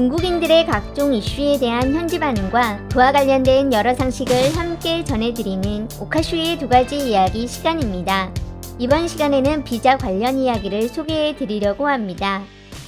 중국인들의 각종 이슈에 대한 현지 반응과 그와 관련된 여러 상식을 함께 전해드리는 오카슈의 두 가지 이야기 시간입니다. 이번 시간에는 비자 관련 이야기를 소개해 드리려고 합니다.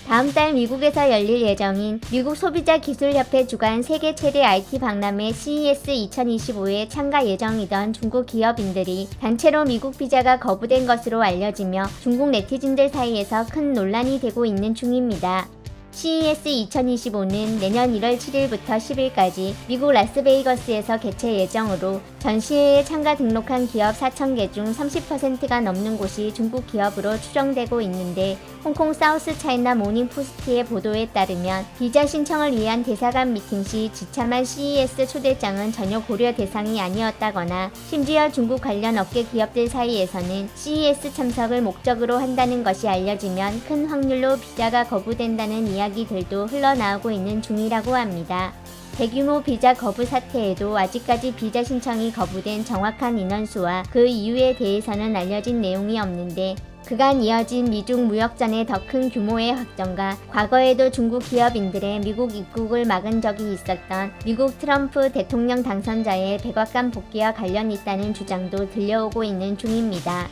다음 달 미국에서 열릴 예정인 미국 소비자기술협회 주관 세계 최대 IT 박람회 CES 2025에 참가 예정이던 중국 기업인들이 단체로 미국 비자가 거부된 것으로 알려지며 중국 네티즌들 사이에서 큰 논란이 되고 있는 중입니다. CES 2025는 내년 1월 7일부터 10일까지 미국 라스베이거스에서 개최 예정으로 전시회에 참가 등록한 기업 4,000개 중 30%가 넘는 곳이 중국 기업으로 추정되고 있는데 홍콩 사우스 차이나 모닝 포스트의 보도에 따르면 비자 신청을 위한 대사관 미팅 시 지참한 CES 초대장은 전혀 고려 대상이 아니었다거나 심지어 중국 관련 업계 기업들 사이에서는 CES 참석을 목적으로 한다는 것이 알려지면 큰 확률로 비자가 거부된다는 이야기들도 흘러나오고 있는 중이라고 합니다. 대규모 비자 거부 사태에도 아직까지 비자 신청이 거부된 정확한 인원수와 그 이유에 대해서는 알려진 내용이 없는데 그간 이어진 미중 무역전의 더 큰 규모의 확전과 과거에도 중국 기업인들의 미국 입국을 막은 적이 있었던 미국 트럼프 대통령 당선자의 백악관 복귀와 관련이 있다는 주장도 들려오고 있는 중입니다.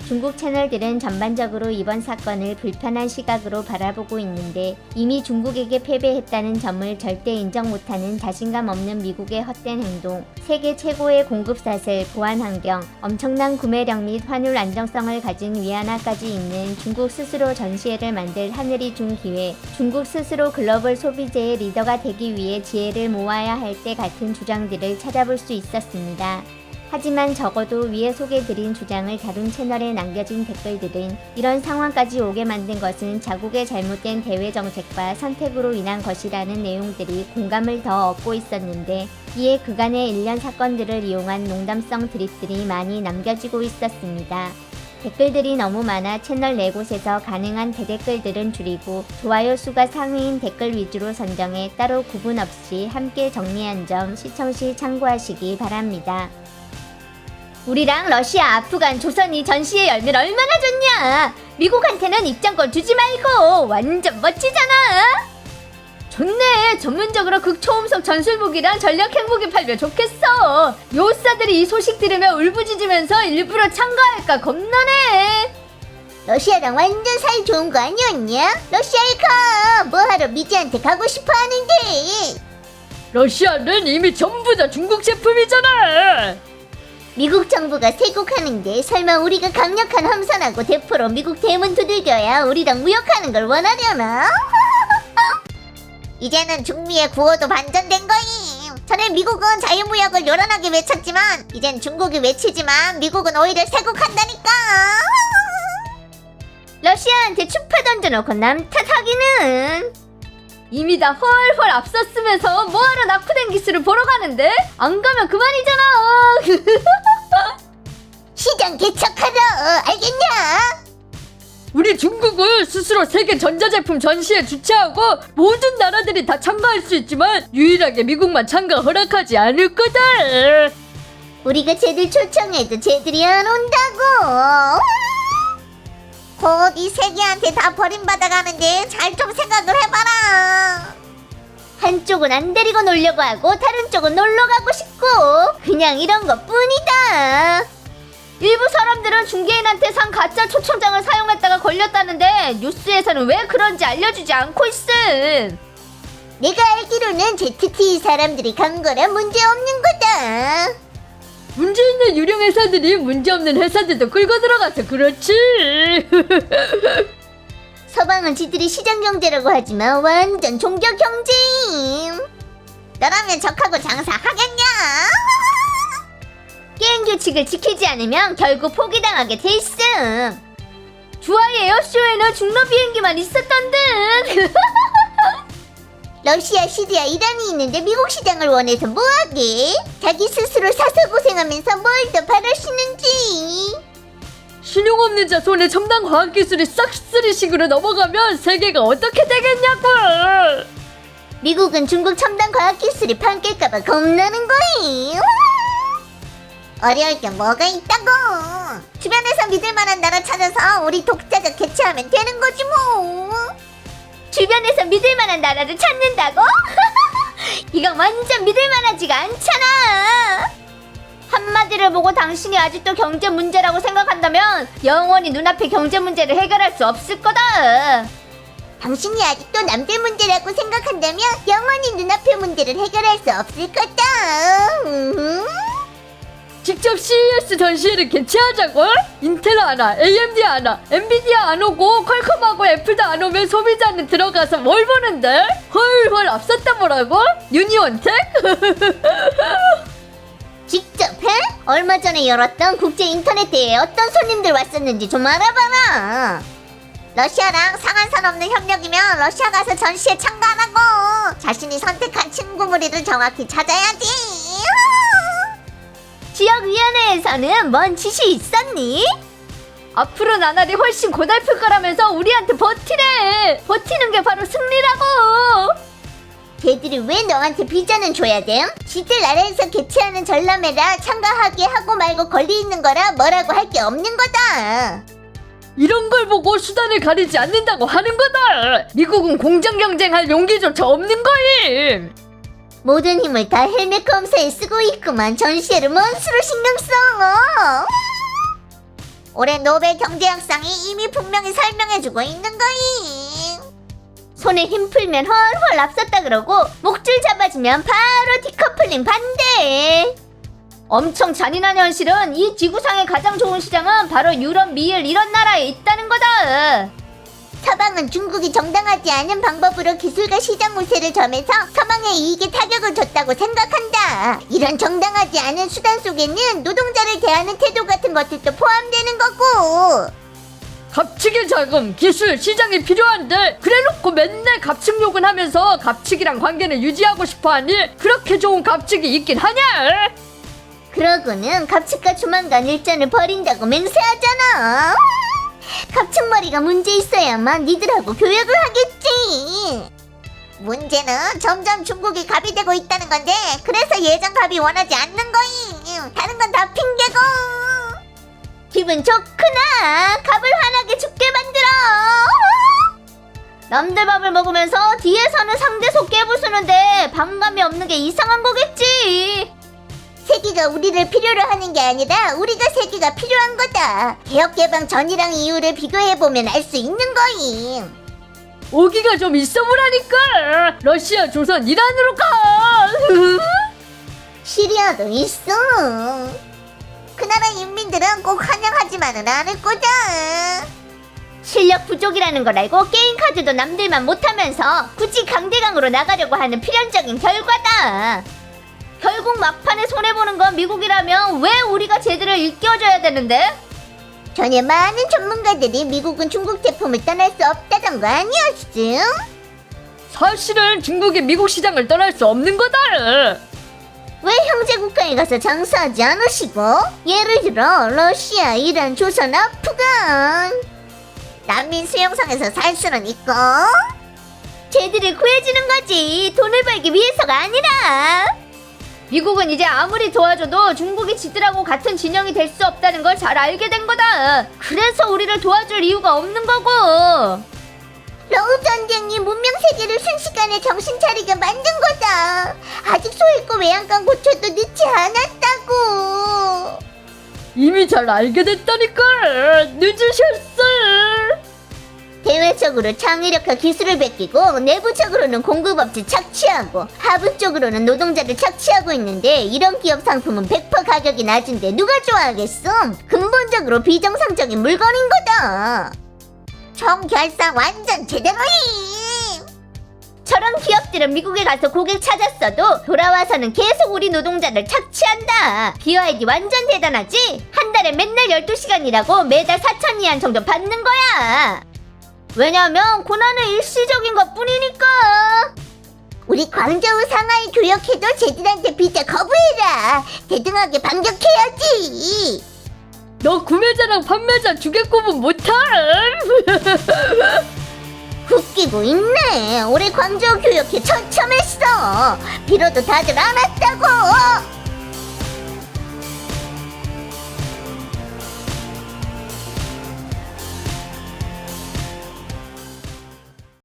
중국 채널들은 전반적으로 이번 사건을 불편한 시각으로 바라보고 있는데 이미 중국에게 패배했다는 점을 절대 인정 못하는 자신감 없는 미국의 헛된 행동, 세계 최고의 공급사슬, 보안 환경, 엄청난 구매력 및 환율 안정성을 가진 위안화까지 있는 중국 스스로 전시회를 만들 하늘이 준 기회, 중국 스스로 글로벌 소비재의 리더가 되기 위해 지혜를 모아야 할 때 같은 주장들을 찾아볼 수 있었습니다. 하지만 적어도 위에 소개드린 주장을 다룬 채널에 남겨진 댓글들은 이런 상황까지 오게 만든 것은 자국의 잘못된 대외 정책과 선택으로 인한 것이라는 내용들이 공감을 더 얻고 있었는데 이에 그간의 일련 사건들을 이용한 농담성 드립들이 많이 남겨지고 있었습니다. 댓글들이 너무 많아 채널 4곳에서 가능한 대댓글들은 줄이고 좋아요 수가 상위인 댓글 위주로 선정해 따로 구분 없이 함께 정리한 점 시청 시 참고하시기 바랍니다. 우리랑 러시아, 아프간, 조선이 전시회 열면 얼마나 좋냐! 미국한테는 입장권 주지 말고! 완전 멋지잖아! 좋네! 전문적으로 극초음속 전술무기랑 전략 핵무기 팔면 좋겠어! 요사들이 이 소식 들으면 울부짖으면서 일부러 참가할까 겁나네! 러시아랑 완전 사이 좋은 거 아니었냐? 러시아에 가! 뭐하러 미지한테 가고 싶어 하는데! 러시아는 이미 전부 다 중국 제품이잖아! 미국 정부가 세국하는데 설마 우리가 강력한 함선하고 대포로 미국 대문 두들겨야 우리랑 무역하는 걸 원하려나? 이제는 중미의 구호도 반전된 거임. 전에 미국은 자유무역을 요란하게 외쳤지만 이젠 중국이 외치지만 미국은 오히려 세국한다니까. 러시아한테 추파 던져놓고 남 탓하기는 이미 다 헐헐 앞섰으면서 뭐하러 낙후된 기술을 보러 가는데? 안 가면 그만이잖아! 시장 개척하러 알겠냐? 우리 중국은 스스로 세계 전자제품 전시회 주최하고 모든 나라들이 다 참가할 수 있지만 유일하게 미국만 참가 허락하지 않을 거다! 우리가 쟤들 초청해도 쟤들이 안 온다고. 곧 이 세계한테 다 버림받아가는데 잘 좀 생각을 해봐라. 한쪽은 안 데리고 놀려고 하고 다른 쪽은 놀러가고 싶고 그냥 이런 것 뿐이다. 일부 사람들은 중개인한테 산 가짜 초청장을 사용했다가 걸렸다는데 뉴스에서는 왜 그런지 알려주지 않고 있음. 내가 알기로는 ZTE 사람들이 간 거라 문제없는 거다. 문제 있는 유령 회사들이 문제없는 회사들도 끌고 들어가서 그렇지. 서방은 지들이 시장 경제라고 하지만 완전 종교 경제임. 너라면 적하고 장사하겠냐? 게임 규칙을 지키지 않으면 결국 포기당하게 돼 있음. 주하이 에어쇼에는 중러 비행기만 있었던 듯. 러시아, 시리아, 이란이 있는데 미국 시장을 원해서 뭐하게? 자기 스스로 사서 고생하면서 뭘 더 바라시는지. 신용 없는 자 손에 첨단 과학기술이 싹쓸이식으로 넘어가면 세계가 어떻게 되겠냐고! 미국은 중국 첨단 과학기술이 판 깰까봐 겁나는 거임. 어려울 게 뭐가 있다고. 주변에서 믿을만한 나라 찾아서 우리 독자적 개최하면 되는 거지 뭐. 주변에서 믿을만한 나라를 찾는다고? 이건 완전 믿을만하지가 않잖아. 한마디를 보고 당신이 아직도 경제 문제라고 생각한다면 영원히 눈앞의 경제 문제를 해결할 수 없을 거다. 당신이 아직도 남들 문제라고 생각한다면 영원히 눈앞의 문제를 해결할 수 없을 거다. 직접 CES 전시회를 개최하자고? 인텔 하나, AMD 하나, 엔비디아 안 오고 퀄컴하고 애플도 안 오면 소비자는 들어가서 뭘 보는데? 헐헐 앞섰다 뭐라고? 유니온텍? 직접 해? 얼마 전에 열었던 국제 인터넷 대회에 어떤 손님들 왔었는지 좀 알아봐라. 러시아랑 상한선 없는 협력이면 러시아 가서 전시에 참가하라고. 자신이 선택한 친구 무리를 정확히 찾아야지. 지역위원회에서는 뭔 지시 있었니? 앞으로 나날이 훨씬 고달플 거라면서 우리한테 버티래. 버티는 게 바로 승리라고. 걔들이 왜 너한테 비자는 줘야 됨? 지들 나라에서 개최하는 전람회라 참가하게 하고 말고 권리 있는 거라 뭐라고 할 게 없는 거다. 이런 걸 보고 수단을 가리지 않는다고 하는 거다. 미국은 공정 경쟁할 용기조차 없는 거임. 모든 힘을 다 헬멧 검사에 쓰고 있구만. 전시회를 뭔 수로 신경 써? 올해 노벨 경제학상이 이미 분명히 설명해주고 있는 거임. 손에 힘 풀면 헐헐 앞섰다 그러고 목줄 잡아주면 바로 디커플링 반대. 엄청 잔인한 현실은 이 지구상의 가장 좋은 시장은 바로 유럽, 미일 이런 나라에 있다는 거다. 서방은 중국이 정당하지 않은 방법으로 기술과 시장 우세를 점해서 서방의 이익에 타격을 줬다고 생각한다. 이런 정당하지 않은 수단 속에는 노동자를 대하는 태도 같은 것들도 포함되는 거고. 갑치기 자금, 기술, 시장이 필요한데 그래놓고 맨날 갑칙 욕은 하면서 갑칙이랑 관계를 유지하고 싶어하니 그렇게 좋은 갑칙이 있긴 하냐? 그러고는 갑칙과 조만간 일전을 벌인다고 맹세하잖아. 갑칙머리가 문제 있어야만 니들하고 교역을 하겠지. 문제는 점점 중국이 갑이 되고 있다는 건데 그래서 예전 갑이 원하지 않는 거임. 다른 건 다 핑계고. 기분 좋구나. 갑을 화나게 죽게 만들어. 남들 밥을 먹으면서 뒤에서는 상대 속 깨부수는데 반감이 없는 게 이상한 거겠지. 세계가 우리를 필요로 하는 게 아니라 우리가 세계가 필요한 거다. 개혁개방 전이랑 이후를 비교해보면 알 수 있는 거임. 오기가 좀 있어 보라니까. 러시아, 조선, 이란으로 가. 시리아도 있어. 그 나라 인민들은 꼭 환영하지만은 않을 거다. 실력 부족이라는 걸 알고 게임 카드도 남들만 못하면서 굳이 강대강으로 나가려고 하는 필연적인 결과다. 결국 막판에 손해보는 건 미국이라면 왜 우리가 제대로 일깨워줘야 되는데? 전에 많은 전문가들이 미국은 중국 제품을 떠날 수 없다던 거 아니었음? 사실은 중국이 미국 시장을 떠날 수 없는 거다. 왜 형제 국가에 가서 장사하지 않으시고? 예를 들어 러시아, 이란, 조선, 아프간. 난민 수용소에서 살 수는 있고. 쟤들을 구해주는 거지. 돈을 벌기 위해서가 아니라. 미국은 이제 아무리 도와줘도 중국이 지들하고 같은 진영이 될 수 없다는 걸 잘 알게 된 거다. 그래서 우리를 도와줄 이유가 없는 거고. 러우 전쟁이 문명 세계를 순식간에 정신 차리게 만든 거다. 아직 소잃고 외양간 고쳐도 늦지 않았다고. 이미 잘 알게 됐다니까. 늦으셨어. 대외적으로 창의력과 기술을 베끼고 내부적으로는 공급업체 착취하고 하부적으로는 노동자를 착취하고 있는데 이런 기업 상품은 100% 가격이 낮은데 누가 좋아하겠음? 근본적으로 비정상적인 물건인 거다. 총결산 완전 제대로임. 저런 기업들은 미국에 가서 고객 찾았어도 돌아와서는 계속 우리 노동자를 착취한다. BYD 완전 대단하지? 한 달에 맨날 12시간 일하고 매달 4,000위안 정도 받는 거야. 왜냐면 고난은 일시적인 것 뿐이니까. 우리 광저우 상하이 교역해도 쟤들한테 비자 거부해라. 대등하게 반격해야지. 너 구매자랑 판매자 두개 구분 못함. 웃기고 있네. 올해 광저우 교역해 처참했어. 빌어도 다들 안 왔다고.